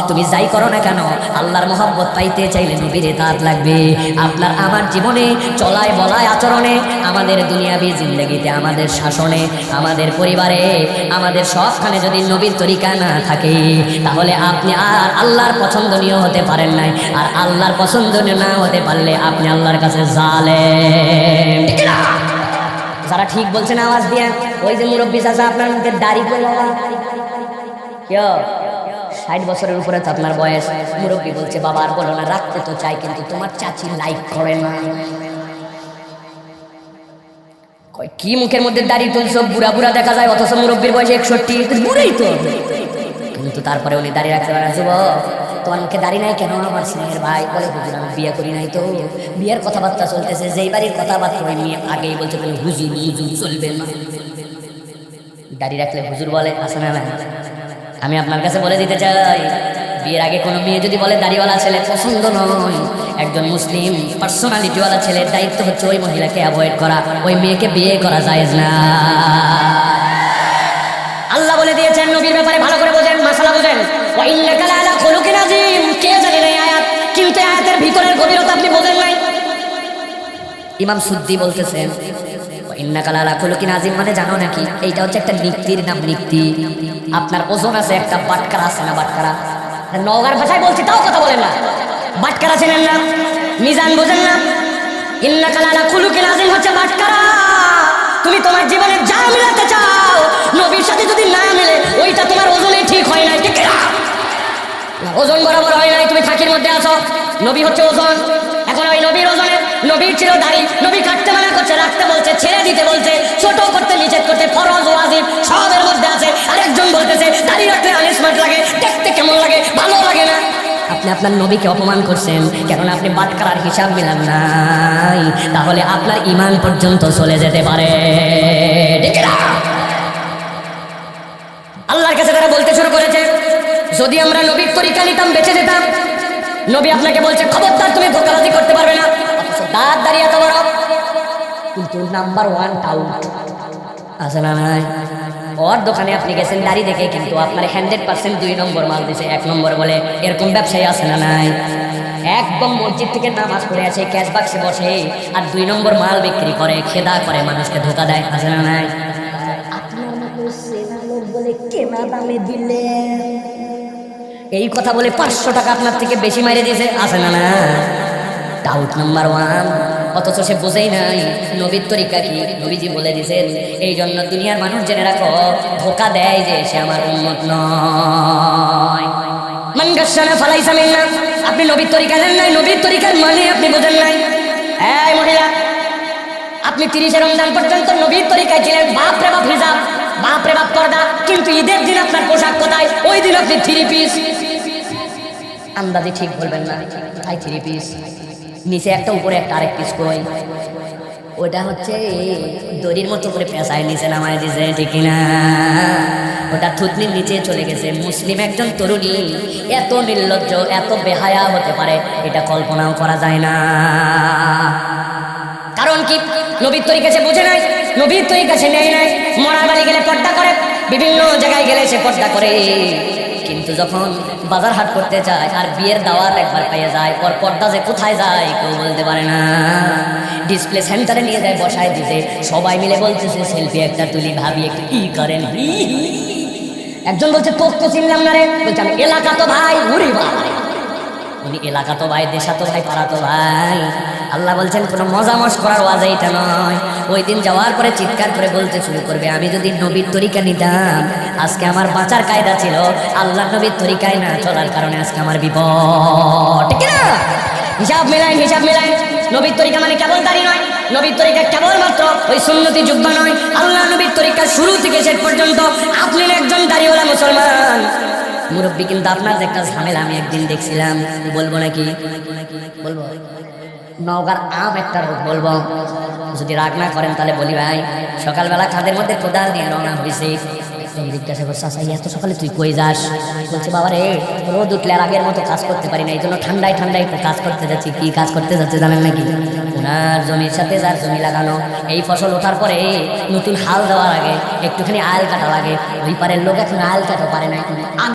তুমি যাই করো না কেন আল্লাহর মহব্বত পাইতে চাইলে নবীর ইতাআত লাগবে। আপনার আমার জীবনে চলায় বলায় আচরণে, আমাদের দুনিয়াবি জিন্দেগিতে, আমাদের শাসনে, আমাদের পরিবারে, আমাদের সবখানে যদি নবীর তরিকা না থাকে তাহলে আপনি আর আল্লাহর পছন্দনীয় হতে পারেন নাই। আর আল্লাহর পছন্দনীয় না হতে পারলে আপনি আল্লাহর কাছে জালেম। ঠিক না? যারা ঠিক বলছেন আওয়াজ দিয়ে। ওই যে মুরব্বী চাচা আপনার মুখে দাড়ি করে 60 বছরের উপরে তো আপনার বয়স। মুরব্বী বলছে বাবা আর বলো না, রাখতে তো চাই কিন্তু তোমার চাচি লাইক করে না। কি মুখের মধ্যে দাড়ি তুলছো, বুড়া বুড়া দেখা যায়, অথচ মুরব্বীর বয়স 61, বুড়াই তো। কিন্তু তারপরে উনি দাড়ি রাখতে পারেন। তোমার মুখে দাড়ি নাই কেন? আমার স্নেহের ভাই বলে হুজুর আমি বিয়ে করি নাই তো। বিয়ের কথাবার্তা চলতেছে, যেই বাড়ির কথাবার্তা ওই মেয়ে আগেই বলছে হুজুর হুজুর চলবে না। দাড়ি রাখলে হুজুর বলে আসে না? আমি আপনার কাছে বলে দিতে চাই, বিয়ের আগে কোনো মেয়ে যদি বলে দাড়িওয়ালা ছেলে পছন্দ নয়, একজন মুসলিম পার্সোনালিটিওয়ালা ছেলের দায়িত্ব হচ্ছে ওই মহিলাকে অ্যাভয়েড করা, ওই মেয়েকে বিয়ে করা যায় না। আল্লাহ বলে দিয়েছেন নবীর ব্যাপারে ভালো করে বোঝেন, মাসালা বোঝেন। ওয়া ইন্নাকা লাআলা খুলুকিন আযীম। কে জানে না আয়াত, কিন্তু আয়াতের ভিতরের গভীরতা আপনি বোঝেন নাই। ইমাম সুদ্দি বলতেছেন ইন্নাকা লাআলা খুলুকিন আযীম মানে জানো নাকি? এইটা হচ্ছে একটা নিক্তির নাম, নিক্তি। আপনার ওজন আছে, একটা বাটকারা আছে না? বাটকারা নওগাঁর ভাষায় বলছি, তাও কথা বলেন না। বাটকারা চেনেন না? মিজান বোঝেন না? ইন্নাকা লাআলা খুলুকিন আযীম হচ্ছে বাটকারা। তুমি তোমার জীবনে যা মিলাতে চাও নবীর সাথে যদি না মিলে, ওইটা তোমার ওজনে ঠিক হয় নাই। ঠিক না? ওজন বরাবর হয় নাই, তুমি ফাঁকির মধ্যে আছো। নবী হচ্ছে ওজন। এখন ওই নবীর ওজনে, নবীর ছিল দাড়ি, নবী কাটতে মানা করছে, রাখতে বলছে, ছেড়ে দিতে বলছে, ছোট করতে নিষেধ করতে, ফরজ ওয়াজিব সবের মধ্যে আছে। আরেকজন বলতেছে দাড়ি রাখলে আনস্মার্ট লাগে, দেখতে কেমন লাগে, ভালো লাগে না। আপনি আপনার নবীকে অপমান করছেন, কেননা আপনি বাটকারার হিসাব মিলান নাই। তাহলে আপনার ঈমান পর্যন্ত চলে যেতে পারে। ঠিক না? আল্লাহর কাছে তারা বলতে শুরু করেছে যদি আমরা নবীর তরিকা নিতাম বেঁচে যেতাম। নবী আপনাকে বলছে খবরদার তুমি ধোঁকাবাজি করতে পারবে না, দাঁত দাঁড়িয়ে এত বড়। কিন্তু নাম্বার 1 টাউট আছে না নাই? ওর দোকানে আপনি গেছেন দাড়ি দেখে, কিন্তু আপনার 100% 2 নম্বর মাল দিছে 1 নম্বর বলে। এরকম ব্যবসায়ী আছে না নাই? একদম মসজিদ থেকে নামাজ পড়ে আছে, ক্যাশ বাক্সে বসে আর 2 নম্বর মাল বিক্রি করে, খেদা করে, মানুষকে ধোঁকা দেয়। আছে না নাই? আপনার মতো সেনা লোক বলে কেনা দামে দিলে এই কথা বলে 500 টাকা আপনার থেকে বেশি মাইরে দিয়েছে। আছে না না? Doubt number 1। অথচ সে বোঝেই নাই নবীর তরিকা কি। নবীজি বলে দিয়েছেন, এই জন্য দুনিয়ার মানুষ জেনে রাখো, ধোঁকা দেয় যে সে আমার উম্মত নয়। মান গাশশানা ফালাইসা মিন্না। আপনি নবীর তরিকা জানেন নাই, নবীর তরিকার মানে আপনি বোঝেন নাই। এই মহিলা, আপনি 30 রমজান পর্যন্ত নবীর তরিকায় ছিলেন, বাপ রে বাপ হিজাব, বাপ রে বাপ পর্দা, কিন্তু ঈদের দিন আপনার পোশাক কোথায়? ওই দিন আপনি 3 পিস। আন্দাজে ঠিক বলবেন না, তাই 3 পিস, নিচে একটা উপরে একটা, আরেক পিস কই? ওটা হচ্ছে দড়ির মতো করে পেঁচায় নিচে নামায় দিয়েছে। ঠিক না? ওটা থুতনির নিচে চলে গেছে। মুসলিম একজন তরুণী এত নির্লজ্জ, এত বেহায়া হতে পারে, এটা কল্পনাও করা যায় না। কারণ কি? নবীর তরিকা সে বুঝে নাই, নবীর তরিকা সে নেয় নাই। মরার বাড়ি গেলে পর্দা করে, বিভিন্ন জায়গায় গেলে সে পর্দা করে, কিন্তু যখন বাজার হাট করতে যায় আর বিয়ের দাওয়াত একবার পেয়ে যায়, ওর পর্দা যে কোথায় যায় কেউ বলতে পারে না। ডিসপ্লে সেন্টারে নিয়ে যায়, বসায় দিতে, সবাই মিলে বলতেছে সেলফি একটা তুলি, ভাবি একটু কি করেন। একজন বলছে তোর তো চিনলাম না রে, বলছে আমি এলাকা তো ভাই। উরি ভাই, উনি এলাকা তো ভাই, দেশা তো ভাই, পাড়া তো ভাই। আল্লাহ বলছেন কোনো মজামশ করার ওয়াজ এইটা নয়। ওই দিন যাওয়ার পরে চিৎকার করে বলতে শুরু করবে, আমি যদি নবীর তরিকা নিতাম আজকে আমার বাঁচার কায়দা ছিল, আল্লাহ নবীর তরিকায় না চলার কারণে আজকে আমার বিপদ। ঠিক না? হিসাব মেলায়, হিসাব মেলায়। নবীর তরিকা মানে কেবল দাড়ি নয়, নবীর তরিকা কেবলমাত্র ওই সুন্নতি জুব্বা নয়। আল্লাহ নবীর তরিকা শুরু থেকে শেষ পর্যন্ত আপনি একজন দাড়িওয়ালা মুসলমান। মুরব্বী, কিন্তু আপনার যে একটা ঝামেলা আমি একদিন দেখছিলাম, বলবো নাকি? বলবো? নওগাঁর আম একটা রোগ বলবো, যদি রাগ না করেন তাহলে বলি ভাই। সকালবেলা খাদের মধ্যে কোদাল নিয়ে রওনা হয়েছে। জিজ্ঞাসা করছে আচ্ছা এত সকালে তুই কই যাস? বলছে বাবা রে, রোদ উঠলে আর আগের মতো কাজ করতে পারি না, এই জন্য ঠান্ডায় ঠান্ডায় একটু কাজ করতে যাচ্ছি। কি কাজ করতে যাচ্ছে জানেন নাকি? আপনার জমির সাথে যার জমি লাগানো, এই ফসল ওঠার পরে নতুন হাল দেওয়ার আগে একটুখানি আল কাটা লাগে, ওই পারের লোক এখন আল কাটা পারে না।